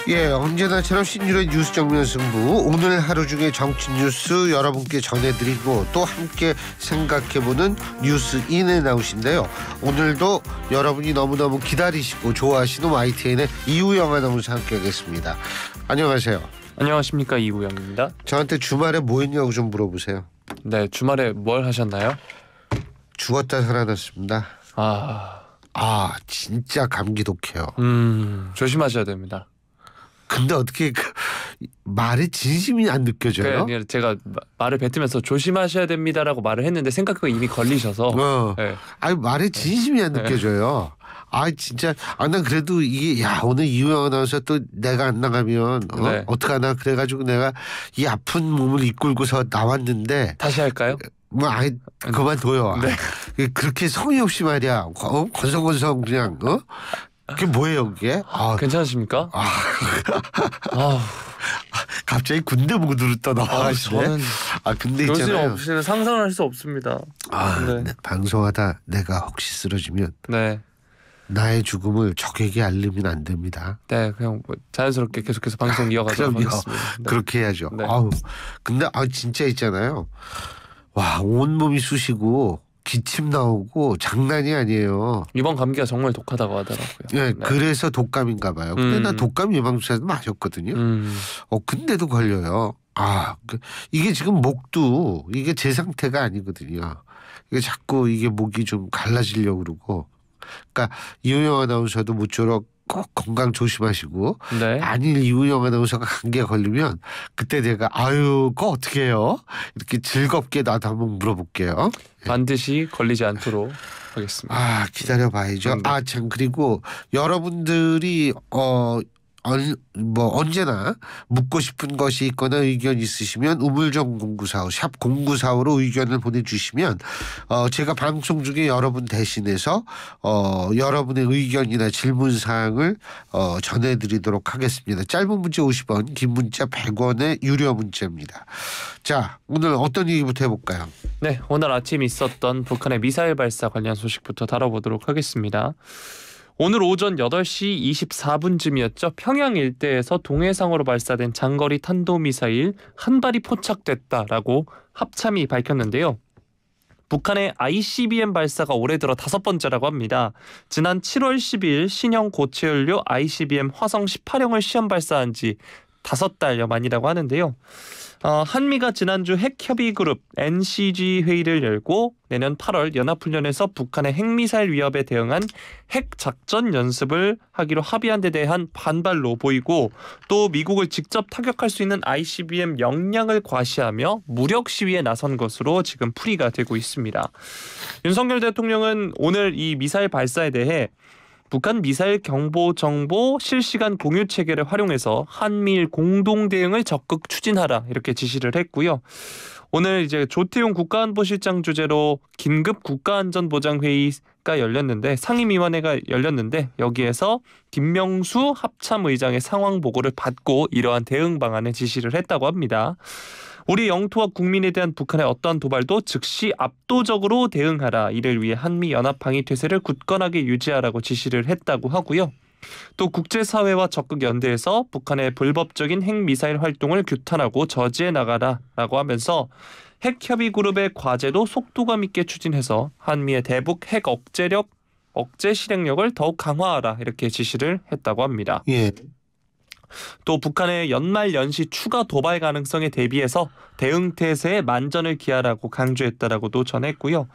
예, 언제나처럼 신율의 뉴스 정면 승부. 오늘 하루 중에 정치 뉴스 여러분께 전해드리고 또 함께 생각해보는 뉴스인에 나오신데요. 오늘도 여러분이 너무너무 기다리시고 좋아하시는 YTN의 이우영 아나운서 함께하겠습니다. 안녕하세요. 안녕하십니까, 이우영입니다. 저한테 주말에 뭐 했냐고 좀 물어보세요. 네, 주말에 뭘 하셨나요? 죽었다 살아났습니다. 진짜 감기 독해요. 조심하셔야 됩니다. 근데 어떻게 말에 진심이 안 느껴져요? 그러니까 제가 말을 뱉으면서 조심하셔야 됩니다라고 말을 했는데 생각보다 이미 걸리셔서. 네. 말에 진심이 안 느껴져요. 진짜 난 그래도 이게 오늘 이우영 아나운서 또 내가 안 나가면 어떡하나 그래가지고 내가 이 아픈 몸을 이끌고서 나왔는데 다시 할까요? 그만둬요. 네. 그렇게 성의 없이 말이야. 건성건성 그냥 그게 뭐예요 그게? 괜찮으십니까? 갑자기 군대 모드로 떠나가시네. 저는 근데 있잖아요. 없이는 상상을 할 수 없습니다. 네. 방송하다 내가 혹시 쓰러지면 네. 나의 죽음을 적에게 알리면 안 됩니다. 네, 그냥 자연스럽게 계속해서 방송 이어가도록 하겠습니다. 네. 그렇게 해야죠. 네. 근데 진짜 있잖아요. 온몸이 쑤시고 기침 나오고 장난이 아니에요. 이번 감기가 정말 독하다고 하더라고요. 네, 그래서 독감인가 봐요. 근데 나 독감 예방주사도 마셨거든요. 근데도 걸려요. 이게 지금 목도 이게 제 상태가 아니거든요. 이게 자꾸 이게 목이 좀 갈라지려고 그러고. 그러니까 이우영 아나운서도 모쪼록 꼭 건강 조심하시고 만일 이우영 아나운서가 감기에 걸리면 그때 내가 그거 어떻게 해요? 이렇게 즐겁게 나도 한번 물어볼게요. 반드시 걸리지 않도록 하겠습니다. 기다려봐야죠. 참 그리고 여러분들이 언제나 묻고 싶은 것이 있거나 의견 있으시면 우물정 0945 샵 0945로 의견을 보내주시면 제가 방송 중에 여러분 대신해서 여러분의 의견이나 질문사항을 전해드리도록 하겠습니다. 짧은 문자 50원, 긴 문자 100원의 유료 문자입니다. 자, 오늘 어떤 얘기부터 해볼까요? 네, 오늘 아침 있었던 북한의 미사일 발사 관련 소식부터 다뤄보도록 하겠습니다. 오늘 오전 8시 24분쯤이었죠. 평양 일대에서 동해상으로 발사된 장거리 탄도미사일 한 발이 포착됐다라고 합참이 밝혔는데요. 북한의 ICBM 발사가 올해 들어 5번째라고 합니다. 지난 7월 12일 신형 고체연료 ICBM 화성 18형을 시험 발사한 지 5달여 만이라고 하는데요. 한미가 지난주 핵협의그룹 NCG 회의를 열고 내년 8월 연합훈련에서 북한의 핵미사일 위협에 대응한 핵작전 연습을 하기로 합의한 데 대한 반발로 보이고 또 미국을 직접 타격할 수 있는 ICBM 역량을 과시하며 무력 시위에 나선 것으로 지금 풀이가 되고 있습니다. 윤석열 대통령은 오늘 이 미사일 발사에 대해 북한 미사일 경보 정보 실시간 공유 체계를 활용해서 한미일 공동 대응을 적극 추진하라 이렇게 지시를 했고요. 오늘 이제 조태용 국가안보실장 주재로 긴급 국가안전보장회의가 열렸는데 상임위원회가 열렸는데 여기에서 김명수 합참의장의 상황 보고를 받고 이러한 대응 방안을 지시를 했다고 합니다. 우리 영토와 국민에 대한 북한의 어떠한 도발도 즉시 압도적으로 대응하라. 이를 위해 한미 연합 방위 태세를 굳건하게 유지하라고 지시를 했다고 하고요. 또 국제사회와 적극 연대해서 북한의 불법적인 핵미사일 활동을 규탄하고 저지해 나가라라고 하면서 핵협의그룹의 과제도 속도감 있게 추진해서 한미의 대북 핵 억제 실행력을 더욱 강화하라 이렇게 지시를 했다고 합니다. 또 북한의 연말 연시 추가 도발 가능성에 대비해서 대응 태세에 만전을 기하라고 강조했다라고도 전했고요.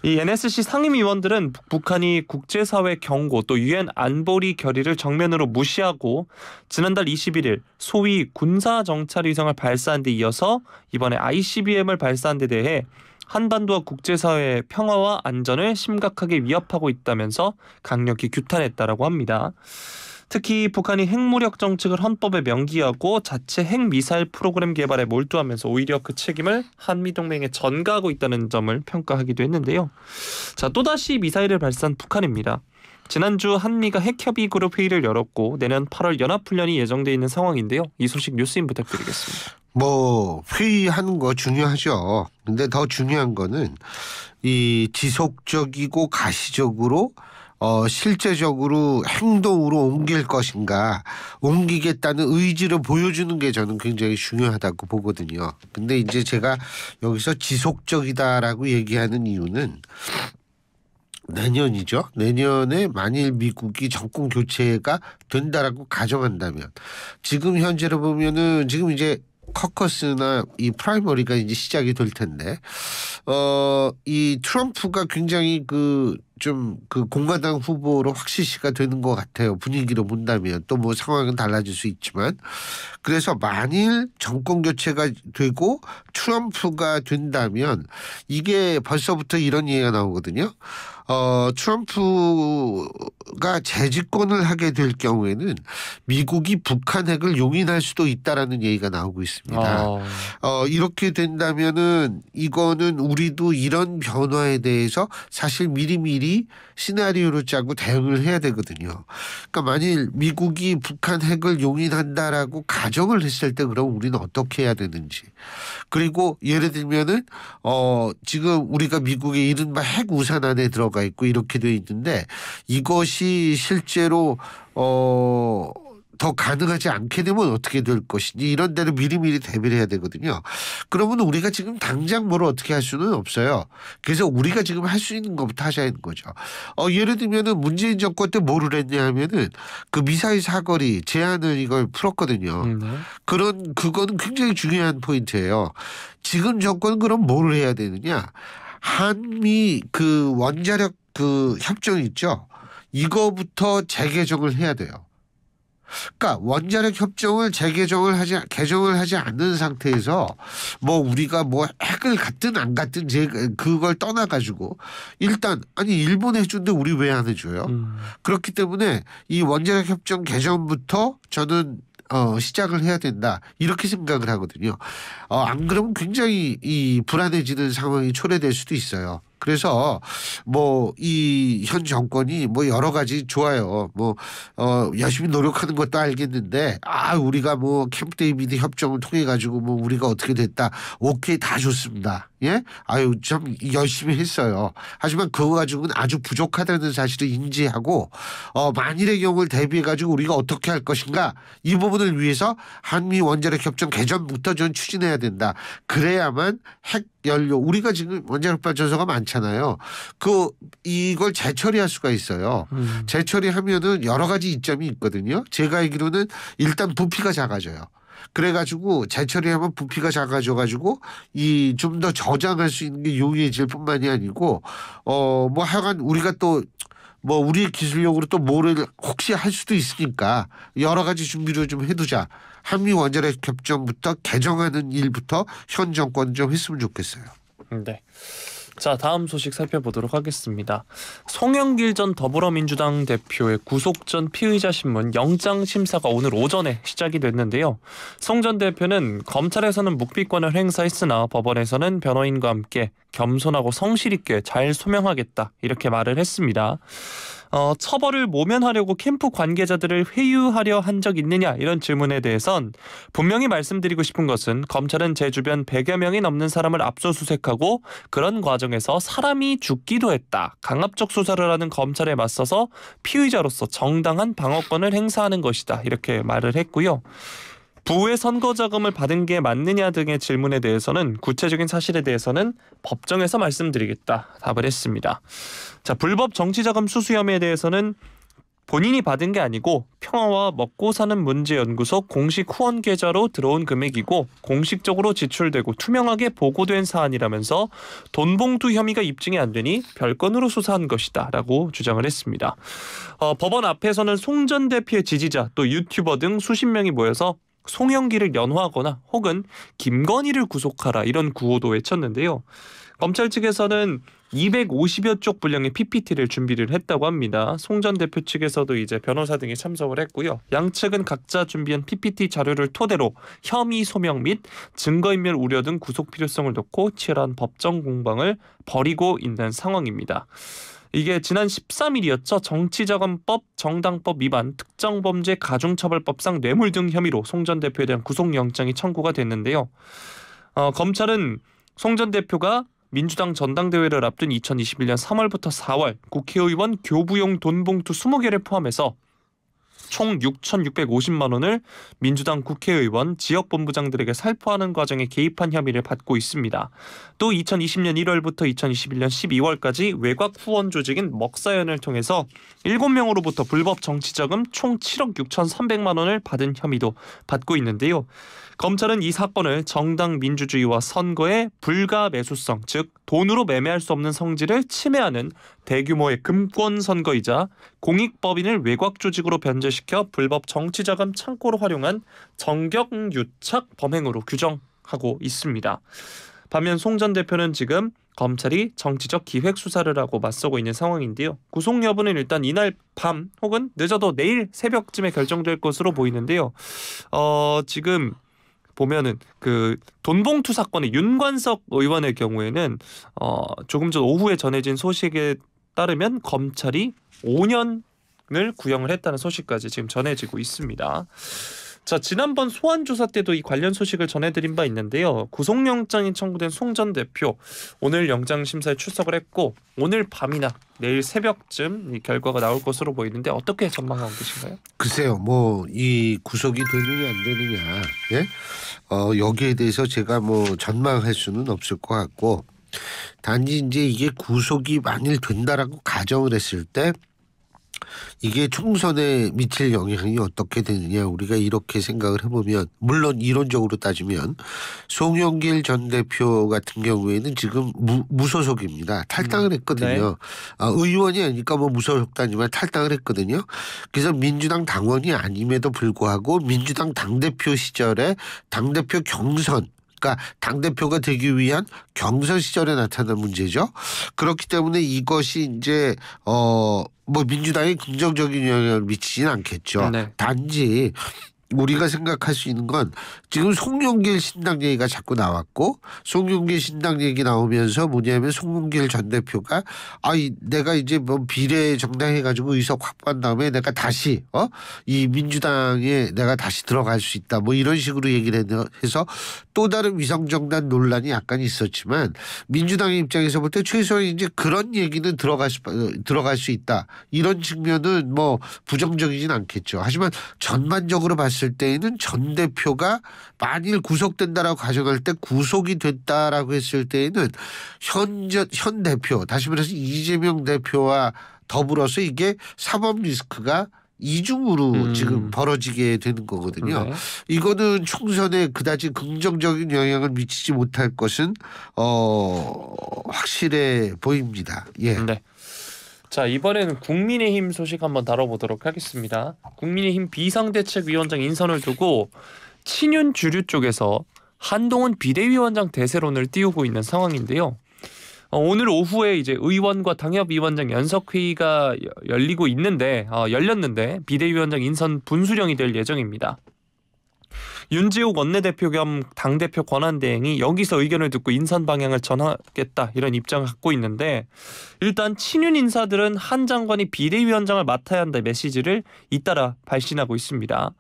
이 NSC 상임위원들은 북한이 국제사회 경고 또 유엔 안보리 결의를 정면으로 무시하고 지난달 21일 소위 군사정찰위성을 발사한 데 이어서 이번에 ICBM을 발사한 데 대해 한반도와 국제사회의 평화와 안전을 심각하게 위협하고 있다면서 강력히 규탄했다라고 합니다. 특히 북한이 핵무력 정책을 헌법에 명기하고 자체 핵미사일 프로그램 개발에 몰두하면서 오히려 그 책임을 한미동맹에 전가하고 있다는 점을 평가하기도 했는데요. 자, 또다시 미사일을 발사한 북한입니다. 지난주 한미가 핵협의그룹 회의를 열었고 내년 8월 연합훈련이 예정돼 있는 상황인데요. 이 소식 뉴스인 부탁드리겠습니다. 회의하는 거 중요하죠. 근데 더 중요한 거는 이 지속적이고 가시적으로 실제적으로 행동으로 옮길 것인가, 옮기겠다는 의지를 보여주는 게 저는 굉장히 중요하다고 보거든요. 근데 이제 제가 여기서 지속적이다라고 얘기하는 이유는 내년이죠. 내년에 만일 미국이 정권 교체가 된다라고 가정한다면, 지금 현재로 보면은 지금 이제 커커스나 이 프라이머리가 이제 시작이 될 텐데, 이 트럼프가 굉장히 좀 공화당 후보로 확실시가 되는 것 같아요. 분위기로 본다면. 또 뭐 상황은 달라질 수 있지만. 그래서 만일 정권 교체가 되고 트럼프가 된다면 이게 벌써부터 이런 얘기가 나오거든요. 트럼프가 재집권을 하게 될 경우에는 미국이 북한 핵을 용인할 수도 있다라는 얘기가 나오고 있습니다. 이렇게 된다면은 이거는 우리도 이런 변화에 대해서 사실 미리미리 시나리오를 짜고 대응을 해야 되거든요. 그러니까 만일 미국이 북한 핵을 용인한다라고 가정을 했을 때 그럼 우리는 어떻게 해야 되는지. 그리고 예를 들면은 지금 우리가 미국의 이른바 핵 우산 안에 들어가 있고 이렇게 돼 있는데 이것이 실제로 더 가능하지 않게 되면 어떻게 될 것인지 이런 데를 미리미리 대비를 해야 되거든요. 그러면 우리가 지금 당장 뭘 어떻게 할 수는 없어요. 그래서 우리가 지금 할 수 있는 것부터 하셔야 하는 거죠. 예를 들면은 문재인 정권 때 뭐를 했냐 하면은 그 미사일 사거리 제한을 이걸 풀었거든요. 그거는 굉장히 중요한 포인트예요. 지금 정권은 그럼 뭘 해야 되느냐? 한미 원자력 협정 있죠. 이거부터 재개정을 해야 돼요. 그러니까 원자력 협정을 개정을 하지 않는 상태에서 뭐 우리가 뭐 핵을 갖든 안 갖든 그걸 떠나가지고 일단 일본 해주는데 우리 왜 안 해줘요? 그렇기 때문에 이 원자력 협정 개정부터 저는 시작을 해야 된다 이렇게 생각을 하거든요. 안 그러면 굉장히 이 불안해지는 상황이 초래될 수도 있어요. 그래서 뭐 이 현 정권이 뭐 여러 가지 좋아요. 뭐 열심히 노력하는 것도 알겠는데 우리가 뭐 캠프 데이비드 협정을 통해 가지고 뭐 우리가 어떻게 됐다. 오케이 다 좋습니다. 예? 참 열심히 했어요. 하지만 그거 가지고는 아주 부족하다는 사실을 인지하고 만일의 경우를 대비해 가지고 우리가 어떻게 할 것인가 이 부분을 위해서 한미 원자력 협정 개정부터 좀 추진해야 된다. 그래야만 핵 연료 우리가 지금 원자력 발전소가 많잖아요. 이걸 재처리할 수가 있어요. 재처리하면은 여러 가지 이점이 있거든요. 제가 알기로는 일단 부피가 작아져요. 그래가지고 재처리하면 부피가 작아져가지고 이 좀 더 저장할 수 있는 게 용이해질 뿐만이 아니고 뭐 하여간 우리가 또 뭐 우리의 기술력으로 또 뭐를 혹시 할 수도 있으니까 여러 가지 준비를 좀 해두자. 한미 원자력 협정부터 개정하는 일부터 현 정권 좀 했으면 좋겠어요. 네. 자, 다음 소식 살펴보도록 하겠습니다. 송영길 전 더불어민주당 대표의 구속 전 피의자 신문 영장 심사가 오늘 오전에 시작이 됐는데요. 송 전 대표는 검찰에서는 묵비권을 행사했으나 법원에서는 변호인과 함께 겸손하고 성실 있게 잘 소명하겠다 이렇게 말을 했습니다. 처벌을 모면하려고 캠프 관계자들을 회유하려 한 적 있느냐 이런 질문에 대해선 분명히 말씀드리고 싶은 것은 검찰은 제 주변 100여 명이 넘는 사람을 압수수색하고 그런 과정에서 사람이 죽기도 했다. 강압적 수사를 하는 검찰에 맞서서 피의자로서 정당한 방어권을 행사하는 것이다. 이렇게 말을 했고요. 부의 선거 자금을 받은 게 맞느냐 등의 질문에 대해서는 구체적인 사실에 대해서는 법정에서 말씀드리겠다 답을 했습니다. 자, 불법 정치자금 수수 혐의에 대해서는 본인이 받은 게 아니고 평화와 먹고 사는 문제연구소 공식 후원 계좌로 들어온 금액이고 공식적으로 지출되고 투명하게 보고된 사안이라면서 돈봉투 혐의가 입증이 안 되니 별건으로 수사한 것이다 라고 주장을 했습니다. 법원 앞에서는 송 전 대표의 지지자 또 유튜버 등 수십 명이 모여서 송영길을 연호하거나 혹은 김건희를 구속하라 이런 구호도 외쳤는데요. 검찰 측에서는 250여 쪽 분량의 PPT를 준비를 했다고 합니다. 송 전 대표 측에서도 이제 변호사 등이 참석을 했고요. 양측은 각자 준비한 PPT 자료를 토대로 혐의 소명 및 증거인멸 우려 등 구속 필요성을 놓고 치열한 법정 공방을 벌이고 있는 상황입니다. 이게 지난 13일이었죠. 정치자금법, 정당법 위반, 특정범죄 가중처벌법상 뇌물 등 혐의로 송 전 대표에 대한 구속영장이 청구가 됐는데요. 검찰은 송 전 대표가 민주당 전당대회를 앞둔 2021년 3월부터 4월 국회의원 교부용 돈봉투 20개를 포함해서 총 6,650만 원을 민주당 국회의원 지역본부장들에게 살포하는 과정에 개입한 혐의를 받고 있습니다. 또 2020년 1월부터 2021년 12월까지 외곽 후원 조직인 먹사연을 통해서 7명으로부터 불법 정치자금 총 7억 6,300만 원을 받은 혐의도 받고 있는데요. 검찰은 이 사건을 정당 민주주의와 선거의 불가 매수성, 즉 돈으로 매매할 수 없는 성질을 침해하는 대규모의 금권 선거이자 공익법인을 외곽 조직으로 변제시켜 불법 정치자금 창고로 활용한 정경유착 범행으로 규정하고 있습니다. 반면 송 전 대표는 지금 검찰이 정치적 기획 수사를 하고 맞서고 있는 상황인데요. 구속 여부는 일단 이날 밤 혹은 늦어도 내일 새벽쯤에 결정될 것으로 보이는데요. 지금 보면은 그 돈봉투 사건의 윤관석 의원의 경우에는 조금 전 오후에 전해진 소식에 따르면 검찰이 5년을 구형을 했다는 소식까지 지금 전해지고 있습니다. 자, 지난번 소환 조사 때도 이 관련 소식을 전해드린 바 있는데요. 구속영장이 청구된 송 전 대표 오늘 영장 심사에 출석을 했고 오늘 밤이나 내일 새벽쯤 이 결과가 나올 것으로 보이는데 어떻게 전망하고 계신가요? 글쎄요, 뭐 이 구속이 되느냐 안 되느냐, 예? 여기에 대해서 제가 뭐 전망할 수는 없을 것 같고, 단지 이제 이게 구속이 만일 된다라고 가정을 했을 때 이게 총선에 미칠 영향이 어떻게 되느냐, 우리가 이렇게 생각을 해보면, 물론 이론적으로 따지면 송영길 전 대표 같은 경우에는 지금 무소속입니다. 탈당을 했거든요. 네. 의원이 아니니까 뭐 무소속다지만 탈당을 했거든요. 그래서 민주당 당원이 아님에도 불구하고 민주당 당대표 시절에 당대표 경선, 그러니까 당대표가 되기 위한 경선 시절에 나타난 문제죠. 그렇기 때문에 이것이 이제 뭐 민주당에 긍정적인 영향을 미치진 않겠죠. 네. 단지 우리가 생각할 수 있는 건 지금 송영길 신당 얘기가 자꾸 나왔고, 송영길 신당 얘기 나오면서 뭐냐면 송영길 전 대표가 내가 이제 뭐 비례 정당 해가지고 의석 확보한 다음에 내가 다시 이 민주당에 내가 다시 들어갈 수 있다, 뭐 이런 식으로 얘기를 해서 또 다른 위성정당 논란이 약간 있었지만, 민주당의 입장에서 볼 때 최소한 이제 그런 얘기는 들어갈 수 있다, 이런 측면은 뭐 부정적이진 않겠죠. 하지만 전반적으로 봤을 때에는 전 대표가 만일 구속된다라고 가정할 때, 구속이 됐다라고 했을 때에는 현 대표, 다시 말해서 이재명 대표와 더불어서 이게 사법 리스크가 이중으로 지금 벌어지게 되는 거거든요. 네. 이거는 총선에 그다지 긍정적인 영향을 미치지 못할 것은 확실해 보입니다. 예. 네. 자, 이번에는 국민의힘 소식 한번 다뤄보도록 하겠습니다. 국민의힘 비상대책위원장 인선을 두고 친윤 주류 쪽에서 한동훈 비대위원장 대세론을 띄우고 있는 상황인데요. 오늘 오후에 이제 의원과 당협위원장 연석회의가 열렸는데 비대위원장 인선 분수령이 될 예정입니다. 윤지욱 원내대표 겸 당대표 권한대행이 여기서 의견을 듣고 인선 방향을 전하겠다, 이런 입장을 갖고 있는데, 일단 친윤 인사들은 한 장관이 비대위원장을 맡아야 한다 메시지를 잇따라 발신하고 있습니다.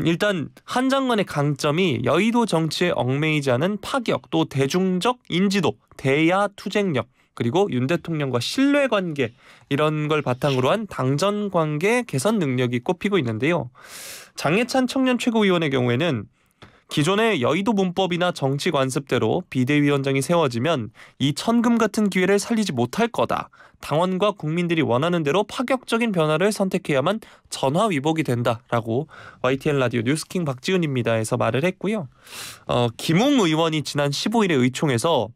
일단 한 장관의 강점이 여의도 정치에 얽매이지 않은 파격, 또 대중적 인지도, 대야 투쟁력, 그리고 윤 대통령과 신뢰관계, 이런 걸 바탕으로 한 당전관계 개선 능력이 꼽히고 있는데요. 장해찬 청년 최고위원의 경우에는 기존의 여의도 문법이나 정치 관습대로 비대위원장이 세워지면 이 천금 같은 기회를 살리지 못할 거다. 당원과 국민들이 원하는 대로 파격적인 변화를 선택해야만 전화위복이 된다라고 YTN 라디오 뉴스킹 박지훈입니다에서 말을 했고요. 김웅 의원이 지난 15일에 의총에서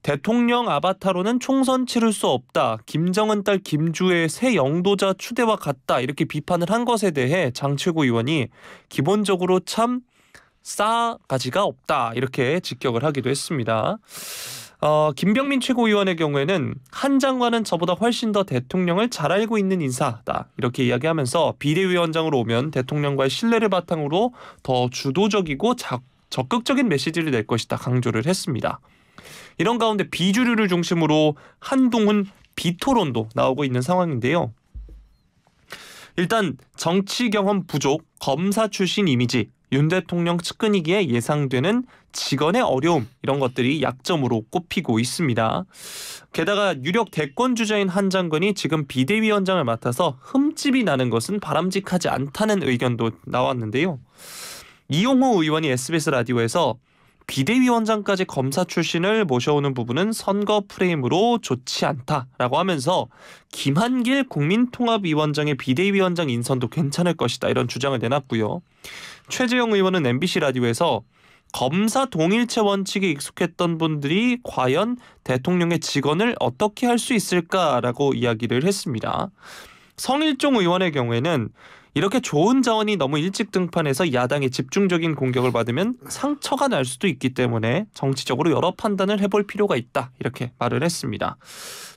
대통령 아바타로는 총선 치를 수 없다, 김정은 딸 김주의 새 영도자 추대와 같다, 이렇게 비판을 한 것에 대해 장 최고위원이 기본적으로 참 싸가지가 없다, 이렇게 직격을 하기도 했습니다. 김병민 최고위원의 경우에는 한 장관은 저보다 훨씬 더 대통령을 잘 알고 있는 인사다, 이렇게 이야기하면서 비대위원장으로 오면 대통령과의 신뢰를 바탕으로 더 주도적이고 적극적인 메시지를 낼 것이다, 강조를 했습니다. 이런 가운데 비주류를 중심으로 한동훈 비토론도 나오고 있는 상황인데요. 일단 정치 경험 부족, 검사 출신 이미지, 윤 대통령 측근이기에 예상되는 직언의 어려움 이런 것들이 약점으로 꼽히고 있습니다. 게다가 유력 대권 주자인 한 장관이 지금 비대위원장을 맡아서 흠집이 나는 것은 바람직하지 않다는 의견도 나왔는데요. 이용호 의원이 SBS 라디오에서 비대위원장까지 검사 출신을 모셔오는 부분은 선거 프레임으로 좋지 않다라고 하면서 김한길 국민통합위원장의 비대위원장 인선도 괜찮을 것이다 이런 주장을 내놨고요. 최재형 의원은 MBC 라디오에서 검사 동일체 원칙에 익숙했던 분들이 과연 대통령의 직언을 어떻게 할 수 있을까라고 이야기를 했습니다. 성일종 의원의 경우에는 이렇게 좋은 자원이 너무 일찍 등판해서 야당의 집중적인 공격을 받으면 상처가 날 수도 있기 때문에 정치적으로 여러 판단을 해볼 필요가 있다 이렇게 말을 했습니다.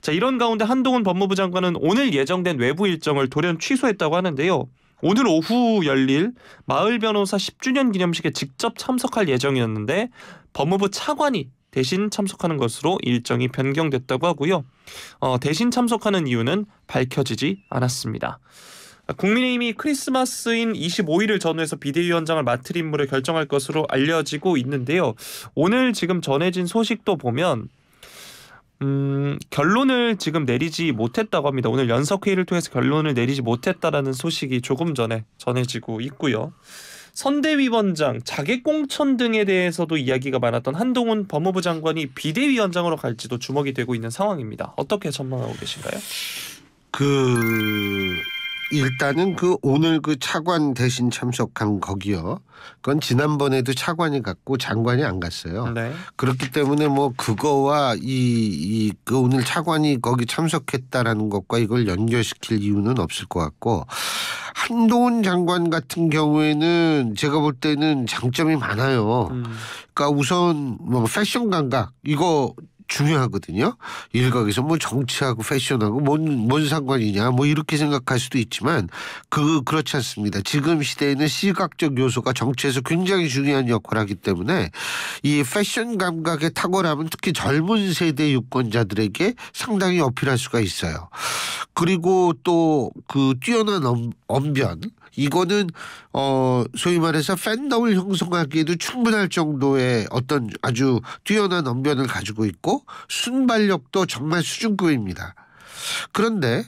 자, 이런 가운데 한동훈 법무부 장관은 오늘 예정된 외부 일정을 돌연 취소했다고 하는데요. 오늘 오후 열릴 마을 변호사 10주년 기념식에 직접 참석할 예정이었는데 법무부 차관이 대신 참석하는 것으로 일정이 변경됐다고 하고요. 대신 참석하는 이유는 밝혀지지 않았습니다. 국민의힘이 크리스마스인 25일을 전후해서 비대위원장을 맡을 인물을 결정할 것으로 알려지고 있는데요. 오늘 지금 전해진 소식도 보면 결론을 지금 내리지 못했다고 합니다. 오늘 연석회의를 통해서 결론을 내리지 못했다라는 소식이 조금 전에 전해지고 있고요. 선대위원장, 자객공천 등에 대해서도 이야기가 많았던 한동훈 법무부 장관이 비대위원장으로 갈지도 주목이 되고 있는 상황입니다. 어떻게 전망하고 계신가요? 일단은 오늘 차관 대신 참석한 거기요. 그건 지난번에도 차관이 갔고 장관이 안 갔어요. 네. 그렇기 때문에 그거와 오늘 차관이 거기 참석했다라는 것과 이걸 연결시킬 이유는 없을 것 같고, 한동훈 장관 같은 경우에는 제가 볼 때는 장점이 많아요. 그러니까 우선 패션 감각 이거 중요하거든요. 일각에서 정치하고 패션하고 뭔 상관이냐 이렇게 생각할 수도 있지만 그렇지 않습니다. 지금 시대에는 시각적 요소가 정치에서 굉장히 중요한 역할을 하기 때문에 이 패션 감각의 탁월함은 특히 젊은 세대 유권자들에게 상당히 어필할 수가 있어요. 그리고 또 뛰어난 언변 이거는 소위 말해서 팬덤을 형성하기에도 충분할 정도의 어떤 아주 뛰어난 언변을 가지고 있고 순발력도 정말 수준급입니다. 그런데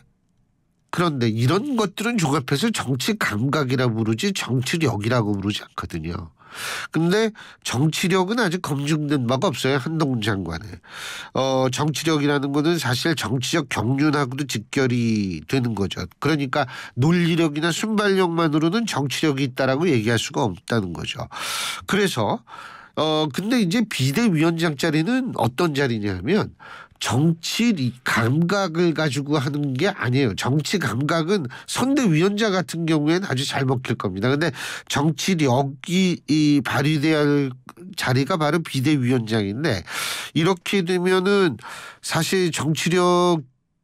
이런 것들은 종합해서 정치 감각이라고 부르지 정치력이라고 부르지 않거든요. 근데 정치력은 아직 검증된 바가 없어요. 한동훈 장관은. 정치력이라는 거는 사실 정치적 경륜하고도 직결이 되는 거죠. 그러니까 논리력이나 순발력만으로는 정치력이 있다라고 얘기할 수가 없다는 거죠. 그래서 근데 이제 비대위원장 자리는 어떤 자리냐면 정치 감각을 가지고 하는 게 아니에요. 정치 감각은 선대위원장 같은 경우에는 아주 잘 먹힐 겁니다. 근데 정치력이 발휘돼야 할 자리가 바로 비대위원장인데 이렇게 되면은 사실 정치력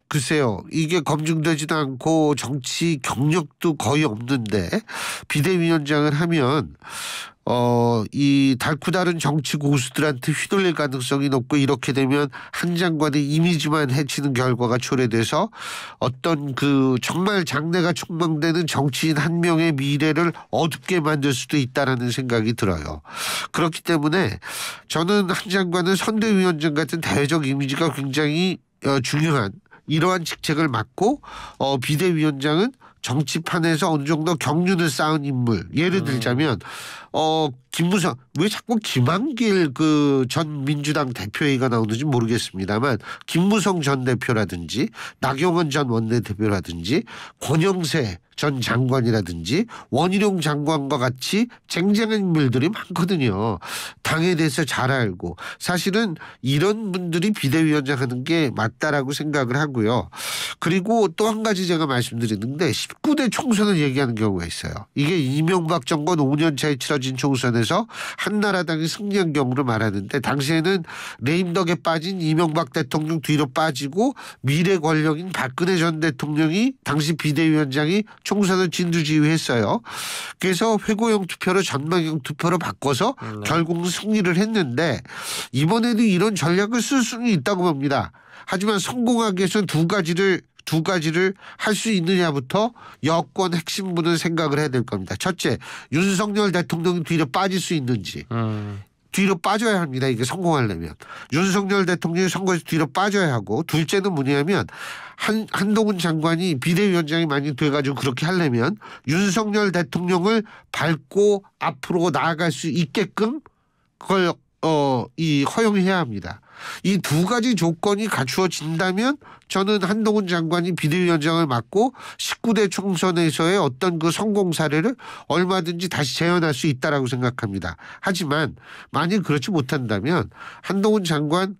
글쎄요. 이게 검증되지도 않고 정치 경력도 거의 없는데 비대위원장을 하면 이 달고 다른 정치 고수들한테 휘둘릴 가능성이 높고 이렇게 되면 한 장관의 이미지만 해치는 결과가 초래돼서 어떤 정말 장래가 촉망되는 정치인 한 명의 미래를 어둡게 만들 수도 있다라는 생각이 들어요. 그렇기 때문에 저는 한 장관은 선대위원장 같은 대외적 이미지가 굉장히 중요한 이러한 직책을 맡고 비대위원장은 정치판에서 어느 정도 경륜을 쌓은 인물. 예를 들자면 김무성 왜 자꾸 김한길 전 민주당 대표회의가 나오는지 모르겠습니다만 김무성 전 대표라든지 나경원 전 원내대표라든지 권영세 전 장관이라든지 원희룡 장관과 같이 쟁쟁한 인물들이 많거든요. 당에 대해서 잘 알고 사실은 이런 분들이 비대위원장 하는 게 맞다라고 생각을 하고요. 그리고 또 한 가지 제가 말씀드리는데 19대 총선을 얘기하는 경우가 있어요. 이게 이명박 정권 5년 차에 치러진 총선에서 한나라당이 승리한 경우를 말하는데 당시에는 레임덕에 빠진 이명박 대통령 뒤로 빠지고 미래 권력인 박근혜 전 대통령이 당시 비대위원장이 총선을 진두지휘했어요. 그래서 회고형 투표로 전망형 투표로 바꿔서 결국 승리를 했는데 이번에도 이런 전략을 쓸 수는 있다고 봅니다. 하지만 성공하기 위해서는 두 두 가지를 할 수 있느냐부터 여권 핵심부는 생각을 해야 될 겁니다. 첫째, 윤석열 대통령이 뒤로 빠질 수 있는지. 뒤로 빠져야 합니다. 이게 성공하려면. 윤석열 대통령이 선거에서 뒤로 빠져야 하고, 둘째는 뭐냐면 한동훈 장관이 비대위원장이 많이 돼가지고 그렇게 하려면 윤석열 대통령을 밟고 앞으로 나아갈 수 있게끔 그걸 허용해야 합니다. 이 두 가지 조건이 갖추어진다면 저는 한동훈 장관이 비대위원장을 맡고 19대 총선에서의 어떤 그 성공 사례를 얼마든지 다시 재현할 수 있다라고 생각합니다. 하지만 만일 그렇지 못한다면 한동훈 장관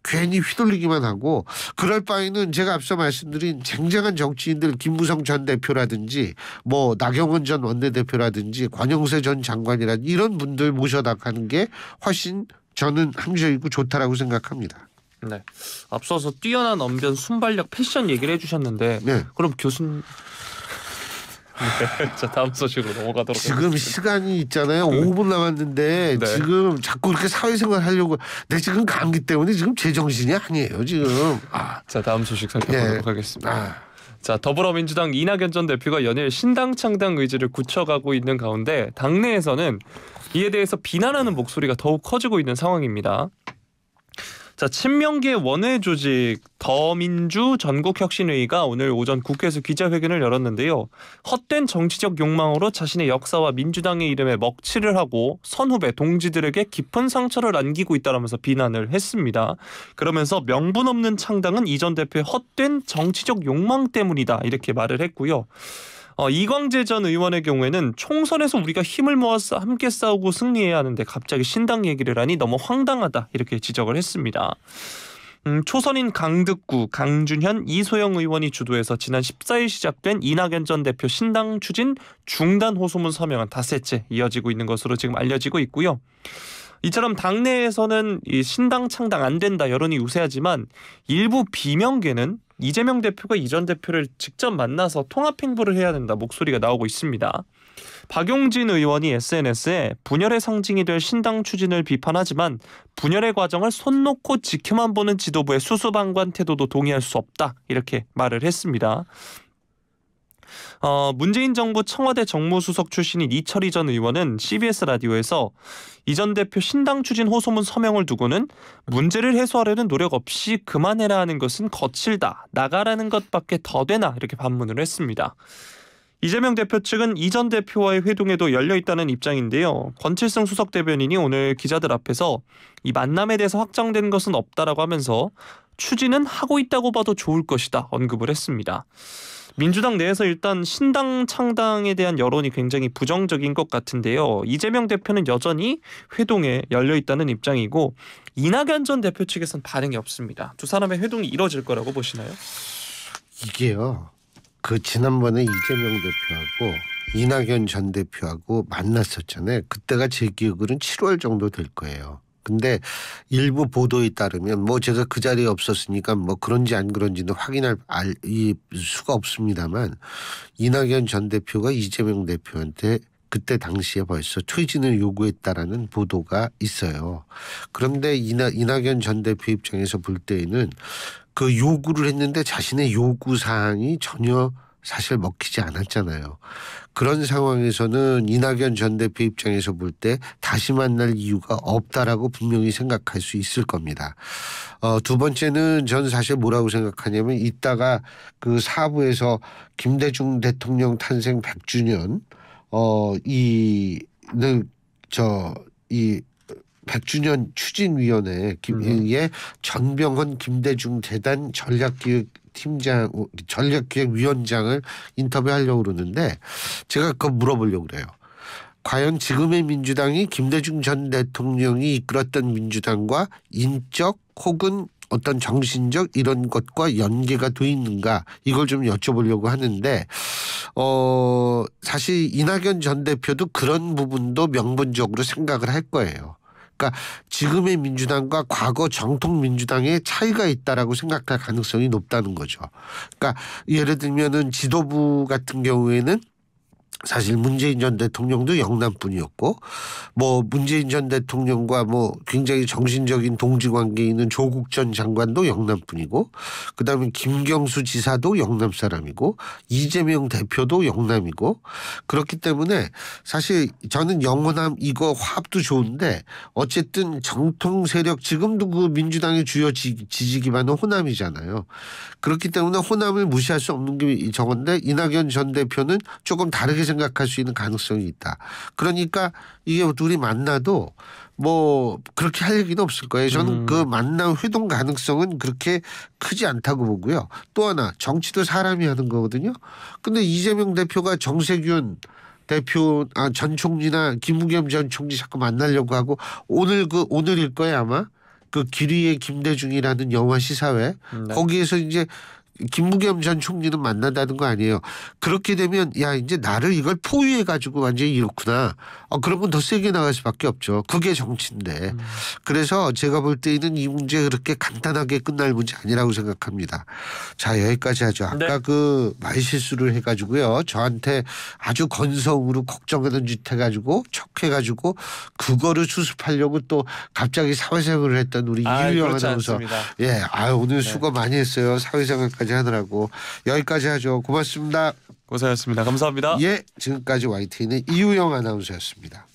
괜히 휘둘리기만 하고, 그럴 바에는 제가 앞서 말씀드린 쟁쟁한 정치인들 김무성 전 대표라든지 뭐 나경원 전 원내대표라든지 관영세 전 장관이라든지 이런 분들 모셔다 가는 게 훨씬 저는 합리적이고 좋다라고 생각합니다. 네. 앞서서 뛰어난 언변, 순발력, 패션 얘기를 해주셨는데 네. 그럼 교수님 네. 자, 다음 소식으로 넘어가도록 지금 하겠습니다. 시간이 있잖아요. 5분 남았는데 네. 지금 자꾸 이렇게 사회생활 하려고. 내 지금 감기 때문에 지금 제정신이 아니에요 지금. 자, 다음 소식 살펴보도록 하겠습니다. 자, 더불어민주당 이낙연 전 대표가 연일 신당 창당 의지를 굳혀가고 있는 가운데 당내에서는 이에 대해서 비난하는 목소리가 더욱 커지고 있는 상황입니다. 자, 친명계 원외 조직 더민주 전국혁신회의가 오늘 오전 국회에서 기자회견을 열었는데요. 헛된 정치적 욕망으로 자신의 역사와 민주당의 이름에 먹칠을 하고 선후배 동지들에게 깊은 상처를 안기고 있다라면서 비난을 했습니다. 그러면서 명분 없는 창당은 이 전 대표의 헛된 정치적 욕망 때문이다, 이렇게 말을 했고요. 이광재 전 의원의 경우에는 총선에서 우리가 힘을 모아서 함께 싸우고 승리해야 하는데 갑자기 신당 얘기를 하니 너무 황당하다, 이렇게 지적을 했습니다. 초선인 강득구, 강준현, 이소영 의원이 주도해서 지난 14일 시작된 이낙연 전 대표 신당 추진 중단 호소문 서명은 닷새째 이어지고 있는 것으로 지금 알려지고 있고요. 이처럼 당내에서는 이 신당 창당 안 된다 여론이 우세하지만 일부 비명계는 이재명 대표가 이 전 대표를 직접 만나서 통합 행보를 해야 된다 목소리가 나오고 있습니다. 박용진 의원이 SNS에 분열의 상징이 될 신당 추진을 비판하지만 분열의 과정을 손 놓고 지켜만 보는 지도부의 수수방관 태도도 동의할 수 없다, 이렇게 말을 했습니다. 문재인 정부 청와대 정무수석 출신인 이철희 전 의원은 CBS 라디오에서 이 전 대표 신당 추진 호소문 서명을 두고는 문제를 해소하려는 노력 없이 그만해라 하는 것은 거칠다, 나가라는 것밖에 더 되나, 이렇게 반문을 했습니다. 이재명 대표 측은 이 전 대표와의 회동에도 열려있다는 입장인데요. 권칠승 수석 대변인이 오늘 기자들 앞에서 이 만남에 대해서 확정된 것은 없다라고 하면서 추진은 하고 있다고 봐도 좋을 것이다 언급을 했습니다. 민주당 내에서 일단 신당 창당에 대한 여론이 굉장히 부정적인 것 같은데요. 이재명 대표는 여전히 회동에 열려있다는 입장이고 이낙연 전 대표 측에서는 반응이 없습니다. 두 사람의 회동이 이뤄질 거라고 보시나요? 이게요. 그 지난번에 이재명 대표하고 이낙연 전 대표하고 만났었잖아요. 그때가 제 기억으로는 7월 정도 될 거예요. 근데 일부 보도에 따르면 뭐 제가 그 자리에 없었으니까 뭐 그런지 안 그런지는 확인할 수가 없습니다만 이낙연 전 대표가 이재명 대표한테 그때 당시에 벌써 퇴진을 요구했다라는 보도가 있어요. 그런데 이낙연 전 대표 입장에서 볼 때에는 그 요구를 했는데 자신의 요구 사항이 전혀 사실 먹히지 않았잖아요. 그런 상황에서는 이낙연 전 대표 입장에서 볼 때 다시 만날 이유가 없다라고 분명히 생각할 수 있을 겁니다. 두 번째는 전 사실 뭐라고 생각하냐면 이따가 그 사부에서 김대중 대통령 탄생 100주년 이 100주년 추진위원회에 전병헌 김대중 재단 전략기획위원장을 인터뷰하려고 그러는데 제가 그거 물어보려고 그래요. 과연 지금의 민주당이 김대중 전 대통령이 이끌었던 민주당과 인적 혹은 어떤 정신적 이런 것과 연계가 돼 있는가, 이걸 좀 여쭤보려고 하는데 사실 이낙연 전 대표도 그런 부분도 명분적으로 생각을 할 거예요. 그러니까 지금의 민주당과 과거 정통 민주당의 차이가 있다라고 생각할 가능성이 높다는 거죠. 그러니까 예를 들면은 지도부 같은 경우에는 사실 문재인 전 대통령도 영남뿐이었고 뭐 문재인 전 대통령과 뭐 굉장히 정신적인 동지관계에 있는 조국 전 장관도 영남뿐이고 그다음에 김경수 지사도 영남 사람이고 이재명 대표도 영남이고 그렇기 때문에 사실 저는 영호남 이거 화합도 좋은데 어쨌든 정통 세력 지금도 그 민주당의 주요 지지 기반은 호남이잖아요. 그렇기 때문에 호남을 무시할 수 없는 게 저건데 이낙연 전 대표는 조금 다르게 생각할 수 있는 가능성이 있다. 그러니까 이게 둘이 만나도 뭐 그렇게 할 얘기는 없을 거예요. 저는 그 만남 회동 가능성은 그렇게 크지 않다고 보고요. 또 하나 정치도 사람이 하는 거거든요. 근데 이재명 대표가 정세균 대표 전 총리나 김부겸 전 총리 자꾸 만나려고 하고 오늘일 거예요 아마. 그 길이의 김대중이라는 영화 시사회 거기에서 이제 김부겸 전 총리는 만난다는 거 아니에요. 그렇게 되면 야 이제 나를 이걸 포위해 가지고 완전히 이렇구나. 그러면 더 세게 나갈 수밖에 없죠. 그게 정치인데. 그래서 제가 볼 때는 이 문제 그렇게 간단하게 끝날 문제 아니라고 생각합니다. 자 여기까지 하죠. 아까 네. 그 말실수를 해가지고요. 저한테 아주 건성으로 걱정하는 짓 해가지고 척해가지고 그거를 수습하려고 또 갑자기 사회생활을 했던 우리 이유영 그렇지 아나운서. 않습니다. 예, 오늘 수고 많이 했어요. 사회생활까지 하느라고. 여기까지 하죠. 고맙습니다. 고생하셨습니다. 감사합니다. 예, 지금까지 YTN의 이유영 아나운서였습니다.